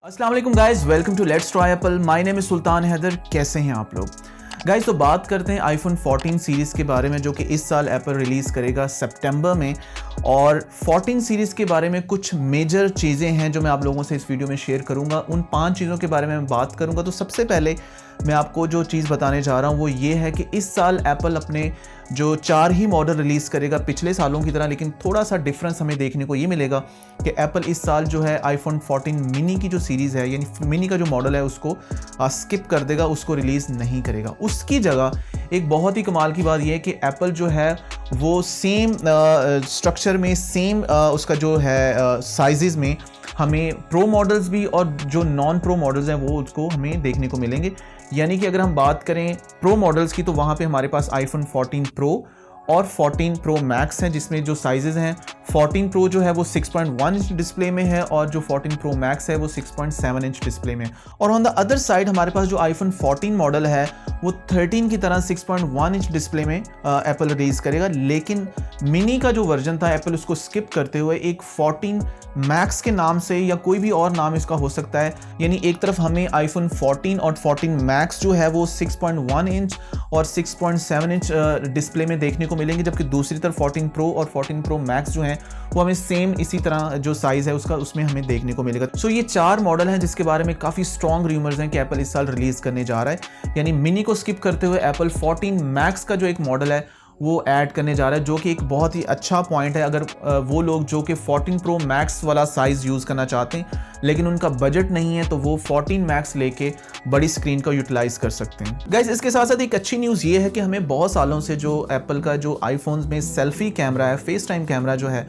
अस्सलाम वालेकुम guys, welcome to let's try Apple. My name is Sultan Haider. कैसे हैं आप लोग गाइस? तो बात करते हैं आईफोन 14 सीरीज़ के बारे में जो कि इस साल एप्पल रिलीज़ करेगा सितंबर में। और 14 सीरीज़ के बारे में कुछ मेजर चीज़ें हैं जो मैं आप लोगों से इस वीडियो में शेयर करूंगा। उन 5 चीज़ों के बारे में मैं बात करूंगा। तो सबसे पहले मैं आपको जो चीज़ बताने जा रहा हूं वो ये है कि इस साल एप्पल अपने जो 4 ही मॉडल रिलीज़ करेगा पिछले सालों की तरह, लेकिन थोड़ा सा डिफरेंस हमें देखने को ये मिलेगा कि एप्पल इस साल जो है आईफोन 14 मिनी की जो सीरीज़ है, यानी मिनी का जो मॉडल है उसको स्किप कर देगा, उसको रिलीज़ नहीं करेगा। उसकी जगह एक बहुत ही कमाल की बात यह है कि एप्पल जो है वो सेम स्ट्रक्चर में, सेम उसका जो है साइजेज़ में हमें प्रो मॉडल्स भी और जो नॉन प्रो मॉडल्स हैं वो उसको हमें देखने को मिलेंगे। यानी कि अगर हम बात करें प्रो मॉडल्स की तो वहाँ पे हमारे पास आईफोन 14 प्रो और 14 प्रो मैक्स हैं, जिसमें जो साइजेज़ हैं 14 प्रो जो है वो 6.1 इंच डिस्प्ले में है और जो 14 प्रो मैक्स है वो 6.7 इंच डिस्प्ले में। और ऑन द अदर साइड हमारे पास जो आईफोन 14 मॉडल है वो 13 की तरह 6.1 इंच डिस्प्ले में एप्पल रिलीज़ करेगा। लेकिन मिनी का जो वर्जन था एप्पल उसको स्किप करते हुए एक 14 मैक्स के नाम से या कोई भी और नाम इसका हो सकता है। यानी एक तरफ हमें आईफोन 14 और 14 मैक्स जो है वो 6.1 इंच और 6.7 इंच डिस्प्ले में देखने को मिलेंगे, जबकि दूसरी तरफ 14 प्रो और 14 प्रो मैक्स जो हैं वो हमें सेम इसी तरह जो साइज़ है उसका उसमें हमें देखने को मिलेगा। सो ये 4 मॉडल हैं जिसके बारे में काफ़ी स्ट्रॉन्ग रूमर्स हैं कि एप्पल इस साल रिलीज़ करने जा रहा है। यानी मिनी को स्किप करते हुए एप्पल 14 मैक्स का जो एक मॉडल है वो ऐड करने जा रहा है, जो कि एक बहुत ही अच्छा पॉइंट है। अगर वो लोग जो कि 14 प्रो मैक्स वाला साइज़ यूज़ करना चाहते हैं लेकिन उनका बजट नहीं है तो वो 14 मैक्स लेके बड़ी स्क्रीन का यूटिलाइज़ कर सकते हैं। गाइस, इसके साथ साथ एक अच्छी न्यूज़ ये है कि हमें बहुत सालों से जो एप्पल का जो आईफोन्स में सेल्फी कैमरा है, फेस टाइम कैमरा जो है,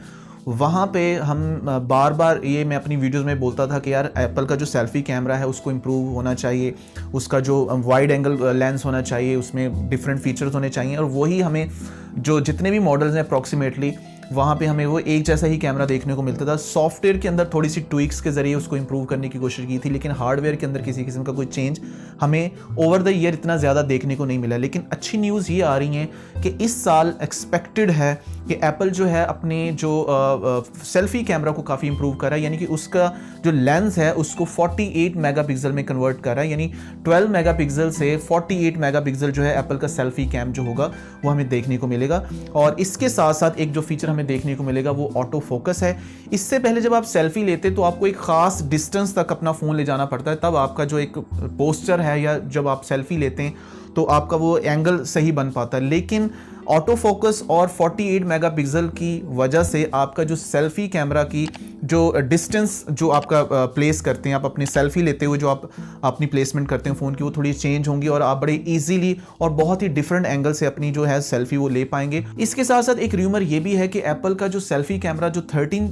वहाँ पे हम बार बार ये मैं अपनी वीडियोस में बोलता था कि यार एप्पल का जो सेल्फी कैमरा है उसको इम्प्रूव होना चाहिए, उसका जो वाइड एंगल लेंस होना चाहिए, उसमें डिफरेंट फीचर्स होने चाहिए। और वही हमें जो जितने भी मॉडल्स हैं अप्रॉक्सीमेटली वहाँ पे हमें वो एक जैसा ही कैमरा देखने को मिलता था। सॉफ्टवेयर के अंदर थोड़ी सी ट्विक्स के ज़रिए उसको इंप्रूव करने की कोशिश की थी, लेकिन हार्डवेयर के अंदर किसी किस्म का कोई चेंज हमें ओवर द ईयर इतना ज़्यादा देखने को नहीं मिला। लेकिन अच्छी न्यूज़ ये आ रही है कि इस साल एक्सपेक्टेड है कि एप्पल जो है अपने जो सेल्फी कैमरा को काफ़ी इंप्रूव कर रहा है। यानी कि उसका जो लेंस है उसको 48 मेगापिक्सल में कन्वर्ट कर रहा है। यानी 12 मेगापिक्सल से 48 मेगापिक्सल जो है एप्पल का सेल्फी कैम जो होगा वो हमें देखने को मिलेगा। और इसके साथ साथ एक जो फीचर हमें देखने को मिलेगा वो ऑटो फोकस है। इससे पहले जब आप सेल्फी लेते तो आपको एक खास डिस्टेंस तक अपना फ़ोन ले जाना पड़ता है, तब आपका जो एक पोस्चर है या जब आप सेल्फी लेते हैं तो आपका वो एंगल सही बन पाता है। लेकिन ऑटो फोकस और 48 मेगापिक्सल की वजह से आपका जो सेल्फी कैमरा की जो डिस्टेंस जो आपका प्लेस करते हैं, आप अपनी सेल्फी लेते हुए जो आप अपनी प्लेसमेंट करते हैं फ़ोन की, वो थोड़ी चेंज होंगी और आप बड़े इजीली और बहुत ही डिफरेंट एंगल से अपनी जो है सेल्फी वो ले पाएंगे। इसके साथ साथ एक र्यूमर ये भी है कि एप्पल का जो सेल्फी कैमरा जो 13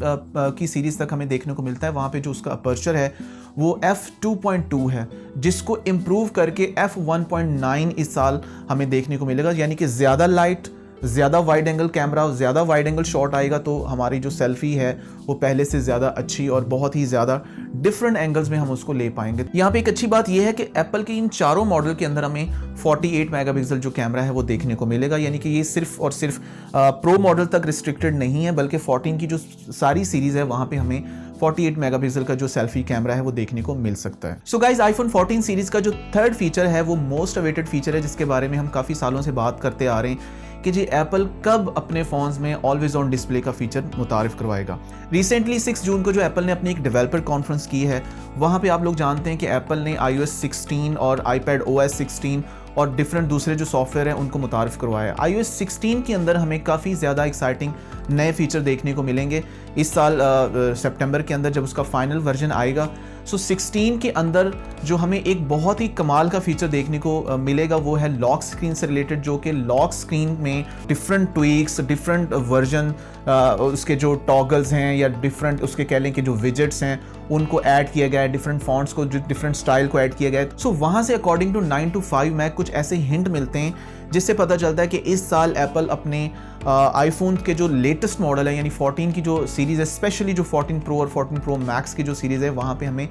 की सीरीज़ तक हमें देखने को मिलता है, वहाँ पे जो उसका अपर्चर है वो f2.2 है, जिसको इम्प्रूव करके f1.9 इस साल हमें देखने को मिलेगा। यानी कि ज़्यादा लाइट, ज़्यादा वाइड एंगल कैमरा, ज़्यादा वाइड एंगल शॉट आएगा तो हमारी जो सेल्फी है वो पहले से ज़्यादा अच्छी और बहुत ही ज़्यादा डिफरेंट एंगल्स में हम उसको ले पाएंगे। यहाँ पे एक अच्छी बात यह है कि एप्पल के इन चारों मॉडल के अंदर हमें 48 मेगापिक्सल जो कैमरा है वो देखने को मिलेगा। यानी कि ये सिर्फ और सिर्फ प्रो मॉडल तक रिस्ट्रिक्टेड नहीं है, बल्कि 14 की जो सारी सीरीज़ है वहाँ पर हमें 48 मेगापिक्सल का जो सेल्फी कैमरा है वो देखने को मिल सकता है। सो गाइस, आईफोन 14 सीरीज़ का जो थर्ड फीचर है वो मोस्ट अवेटेड फीचर है, जिसके बारे में हम काफ़ी सालों से बात करते आ रहे हैं कि जी एप्पल कब अपने फ़ोन्स में ऑलवेज ऑन डिस्प्ले का फीचर मुतारिफ करवाएगा। रिसेंटली 6 जून को जो एप्पल ने अपनी एक डेवलपर कॉन्फ्रेंस की है, वहाँ पे आप लोग जानते हैं कि एप्पल ने iOS 16 और iPadOS 16 और डिफरेंट दूसरे जो सॉफ्टवेयर हैं उनको मुतारिफ करवाया है। iOS 16 के अंदर हमें काफ़ी ज़्यादा एक्साइटिंग नए फीचर देखने को मिलेंगे इस साल सितंबर के अंदर जब उसका फाइनल वर्जन आएगा। सो 16 के अंदर जो हमें एक बहुत ही कमाल का फीचर देखने को मिलेगा वो है लॉक स्क्रीन से रिलेटेड, जो कि लॉक स्क्रीन में डिफरेंट ट्वीक्स, डिफरेंट वर्जन, उसके जो टॉगल्स हैं या डिफरेंट उसके कह लें कि जो विजेट्स हैं उनको ऐड किया गया है, डिफरेंट फॉन्ट्स को, डिफरेंट स्टाइल को ऐड किया गया है। सो वहाँ से अकॉर्डिंग टू 9 to 5 मैक कुछ ऐसे हिंट मिलते हैं जिससे पता चलता है कि इस साल एप्पल अपने आईफोन के जो लेटेस्ट मॉडल है यानी 14 की जो सीरीज़ है, स्पेशली जो 14 प्रो और 14 प्रो मैक्स की जो सीरीज़ है, वहाँ पे हमें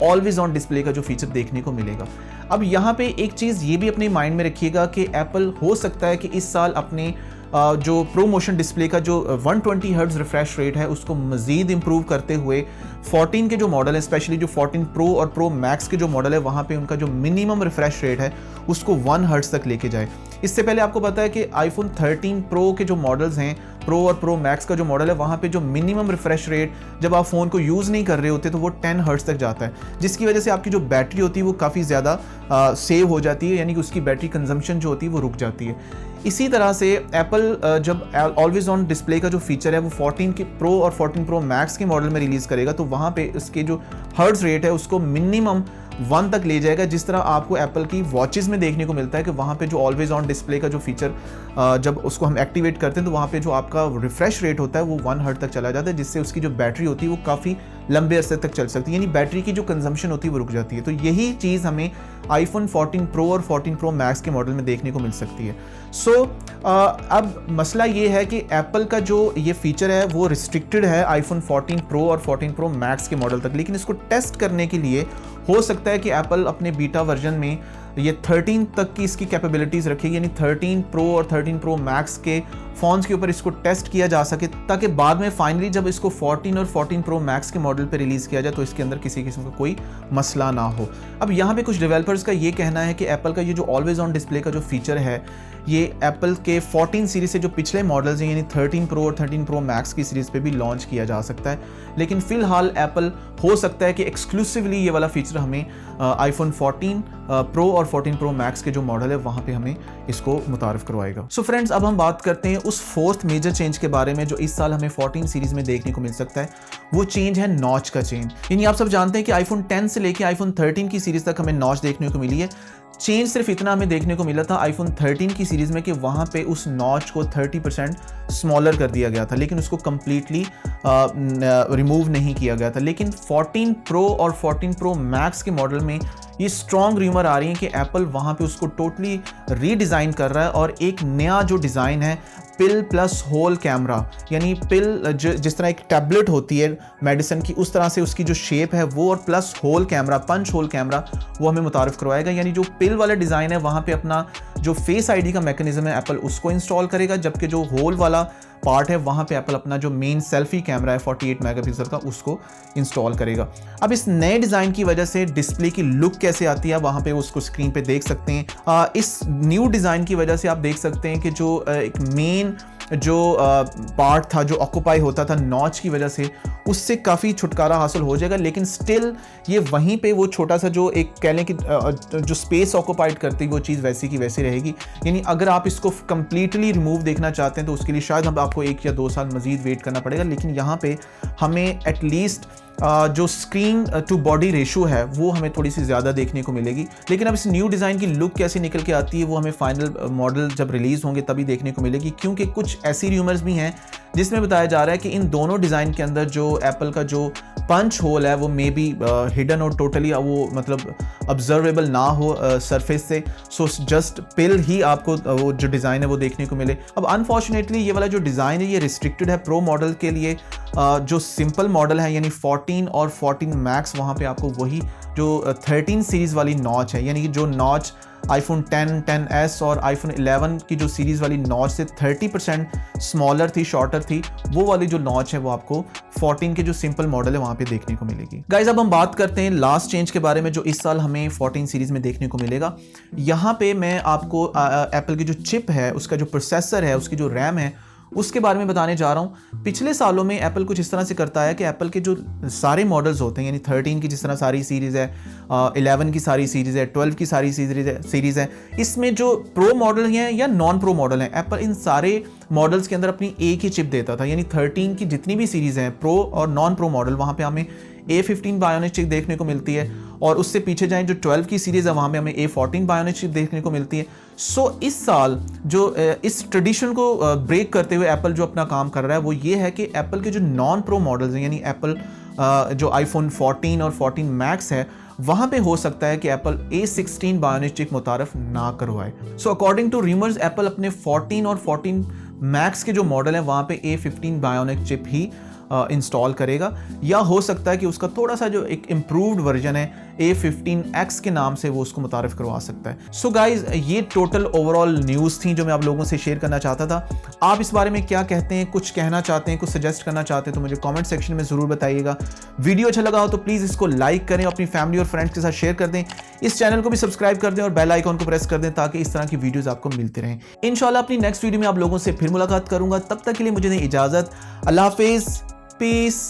ऑलवेज ऑन डिस्प्ले का जो फीचर देखने को मिलेगा। अब यहाँ पे एक चीज़ ये भी अपने माइंड में रखिएगा कि एप्पल हो सकता है कि इस साल अपने जो प्रो मोशन डिस्प्ले का जो 120 हर्ट्ज रिफ्रेश रेट है उसको मज़ीद इंप्रूव करते हुए 14 के जो मॉडल है, स्पेशली जो 14 प्रो और प्रो मैक्स के जो मॉडल है, वहाँ पे उनका जो मिनिमम रिफ्रेश रेट है उसको 1 हर्ट्ज तक लेके जाए। इससे पहले आपको पता है कि आईफोन 13 प्रो के जो मॉडल्स हैं, प्रो और प्रो मैक्स का जो मॉडल है, वहाँ पे जो मिनिमम रिफ्रेश रेट जब आप फ़ोन को यूज़ नहीं कर रहे होते तो वो 10 हर्ट्ज तक जाता है, जिसकी वजह से आपकी जो बैटरी होती है वो काफ़ी ज़्यादा सेव हो जाती है, यानी कि उसकी बैटरी कंजम्पशन जो होती है वो रुक जाती है। इसी तरह से एप्पल जब ऑलवेज ऑन डिस्प्ले का जो फीचर है वो 14 के प्रो और 14 प्रो मैक्स के मॉडल में रिलीज़ करेगा, तो वहाँ पे इसके जो हर्ट्ज रेट है उसको मिनिमम 1 तक ले जाएगा, जिस तरह आपको एप्पल की वॉचेस में देखने को मिलता है कि वहाँ पे जो ऑलवेज ऑन डिस्प्ले का जो फीचर जब उसको हम एक्टिवेट करते हैं तो वहाँ पे जो आपका रिफ्रेश रेट होता है वो 1 हर्ट्ज तक चला जाता है, जिससे उसकी जो बैटरी होती है वो काफ़ी लंबे अरसे तक चल सकती है, यानी बैटरी की जो कंजम्पशन होती है वो रुक जाती है। तो यही चीज़ हमें आईफोन 14 प्रो और 14 प्रो मैक्स के मॉडल में देखने को मिल सकती है। अब मसला ये है कि एप्पल का जो ये फीचर है वो रिस्ट्रिक्टेड है आईफोन 14 प्रो और 14 प्रो मैक्स के मॉडल तक, लेकिन इसको टेस्ट करने के लिए हो सकता है कि एप्पल अपने बीटा वर्जन में ये 13 तक की इसकी कैपेबिलिटीज़ रखेगी, यानी 13 प्रो और 13 प्रो मैक्स के फ़ोन्स के ऊपर इसको टेस्ट किया जा सके, ताकि बाद में फाइनली जब इसको 14 और 14 प्रो मैक्स के मॉडल पे रिलीज़ किया जाए तो इसके अंदर किसी किस्म का कोई मसला ना हो। अब यहाँ पे कुछ डेवलपर्स का ये कहना है कि एप्पल का ये जो ऑलवेज ऑन डिस्प्ले का जो फीचर है ये एप्पल के 14 सीरीज़ से जो पिछले मॉडल्स हैं यानी 13 प्रो और 13 प्रो मैक्स की सीरीज़ पे भी लॉन्च किया जा सकता है, लेकिन फ़िलहाल एप्पल हो सकता है कि एक्सक्लूसिवली ये वाला फीचर हमें आईफोन 14 प्रो और 14 प्रो मैक्स के जो मॉडल है वहाँ पे हमें इसको मुतारिफ करवाएगा। सो फ्रेंड्स, अब हम बात करते हैं उस फोर्थ मेजर चेंज के बारे में जो इस साल हमें 14 सीरीज़ में देखने को मिल सकता है। वो चेंज है नॉच का चेंज। यानी आप सब जानते हैं कि आईफोन 10 से लेके आईफोन 13 की सीरीज़ तक हमें नॉच देखने को मिली है। चेंज सिर्फ इतना हमें देखने को मिला था आईफोन 13 की सीरीज़ में कि वहाँ पे उस नॉच को 30% स्मॉलर कर दिया गया था, लेकिन उसको कम्प्लीटली रिमूव नहीं किया गया था। लेकिन 14 प्रो और 14 प्रो मैक्स के मॉडल में ये स्ट्रॉन्ग र्यूमर आ रही है कि एप्पल वहाँ पे उसको टोटली रीडिज़ाइन कर रहा है और एक नया जो डिज़ाइन है पिल प्लस होल कैमरा, यानी पिल जिस तरह एक टैबलेट होती है मेडिसिन की उस तरह से उसकी जो शेप है वो, और plus hole camera, punch hole camera, वो हमें मुतारिफ करवाएगा। यानी जो पिल वाला डिज़ाइन है वहाँ पे अपना जो फेस आईडी का मैकेनिज्म है एप्पल उसको इंस्टॉल करेगा, जबकि जो होल वाला पार्ट है वहाँ पे एप्पल अपना जो मेन सेल्फी कैमरा है 48 मेगापिक्सल का उसको इंस्टॉल करेगा। अब इस नए डिज़ाइन की वजह से डिस्प्ले की लुक कैसे आती है वहाँ पे उसको स्क्रीन पे देख सकते हैं। इस न्यू डिज़ाइन की वजह से आप देख सकते हैं कि जो एक मेन जो पार्ट था जो ऑक्यूपाई होता था नॉच की वजह से, उससे काफ़ी छुटकारा हासिल हो जाएगा, लेकिन स्टिल ये वहीं पे वो छोटा सा जो एक कह लें कि जो स्पेस ऑक्यूपाइड करती वो चीज़ वैसी की वैसी रहेगी। यानी अगर आप इसको कम्प्लीटली रिमूव देखना चाहते हैं तो उसके लिए शायद हम आपको 1 या 2 साल मज़ीद वेट करना पड़ेगा, लेकिन यहाँ पे हमें एटलीस्ट जो स्क्रीन टू बॉडी रेशो है वो हमें थोड़ी सी ज़्यादा देखने को मिलेगी। लेकिन अब इस न्यू डिज़ाइन की लुक कैसे निकल के आती है वो हमें फाइनल मॉडल जब रिलीज़ होंगे तभी देखने को मिलेगी, क्योंकि कुछ ऐसी र्यूमर्स भी हैं जिसमें बताया जा रहा है कि इन दोनों डिज़ाइन के अंदर जो एप्पल का जो पंच होल है वो मे बी हिडन और टोटली वो मतलब ऑब्जर्वेबल ना हो सरफेस से, सो जस्ट पिल ही आपको वो जो डिज़ाइन है वो देखने को मिले। अब अनफॉर्चुनेटली ये वाला जो डिज़ाइन है ये रिस्ट्रिक्टेड है प्रो मॉडल के लिए। जो सिंपल मॉडल है यानी 14 और 14 मैक्स वहाँ पे आपको वही जो 13 सीरीज़ वाली नॉच है, यानी कि जो नॉच आईफोन 10, 10s और आईफोन 11 की जो सीरीज़ वाली नॉच से 30% स्मॉलर थी, शॉर्टर थी, वो वाली जो नॉच है वो आपको 14 के जो सिंपल मॉडल है वहाँ पे देखने को मिलेगी। गाइज, अब हम बात करते हैं लास्ट चेंज के बारे में जो इस साल हमें 14 सीरीज़ में देखने को मिलेगा। यहाँ पे मैं आपको एप्पल की जो चिप है, उसका जो प्रोसेसर है, उसकी जो रैम है, उसके बारे में बताने जा रहा हूँ। पिछले सालों में एप्पल कुछ इस तरह से करता है कि एप्पल के जो सारे मॉडल्स होते हैं, यानी 13 की जिस तरह सारी सीरीज़ है, 11 की सारी सीरीज़ है, 12 की सारी सीरीज़ है, इसमें जो प्रो मॉडल हैं या नॉन प्रो मॉडल हैं, एप्पल इन सारे मॉडल्स के अंदर अपनी एक ही चिप देता था। यानी 13 की जितनी भी सीरीज़ हैं प्रो और नॉन प्रो मॉडल, वहाँ पे हमें A15 बायोनिक चिप देखने को मिलती है, और उससे पीछे जाएं जो 12 की सीरीज़ है वहाँ पे हमें A14 बायोनिक चिप देखने को मिलती है। सो इस साल जो इस ट्रेडिशन को ब्रेक करते हुए एप्पल जो अपना काम कर रहा है वो ये है कि एप्पल के जो नॉन प्रो मॉडल्स हैं, यानी एप्पल जो आईफोन 14 और 14 मैक्स है, वहाँ पे हो सकता है कि एप्पल A16 बायोनिक चिप मुतारफ ना करवाए। So according to rumours Apple अपने 14 और 14 मैक्स के जो मॉडल है वहाँ पे A15 बायोनिक चिप ही इंस्टॉल करेगा, या हो सकता है कि उसका थोड़ा सा जो एक इम्प्रूव्ड वर्जन है A15X के नाम से वो उसको मुतारिफ करवा सकता है। सो गाइज, ये टोटल ओवरऑल न्यूज़ थी जो मैं आप लोगों से शेयर करना चाहता था। आप इस बारे में क्या कहते हैं, कुछ कहना चाहते हैं, कुछ सजेस्ट करना चाहते हैं तो मुझे कमेंट सेक्शन में ज़रूर बताइएगा। वीडियो अच्छा लगा हो तो प्लीज़ इसको लाइक करें, अपनी फैमिली और फ्रेंड्स के साथ शेयर कर दें, इस चैनल को भी सब्सक्राइब कर दें और बेल आइकॉन को प्रेस कर दें ताकि इस तरह की वीडियोस आपको मिलती रहें। इंशाल्लाह अपनी नेक्स्ट वीडियो में आप लोगों से फिर मुलाकात करूंगा। तब तक के लिए मुझे दें इजाज़त। अल्लाह हाफिज़, पीस।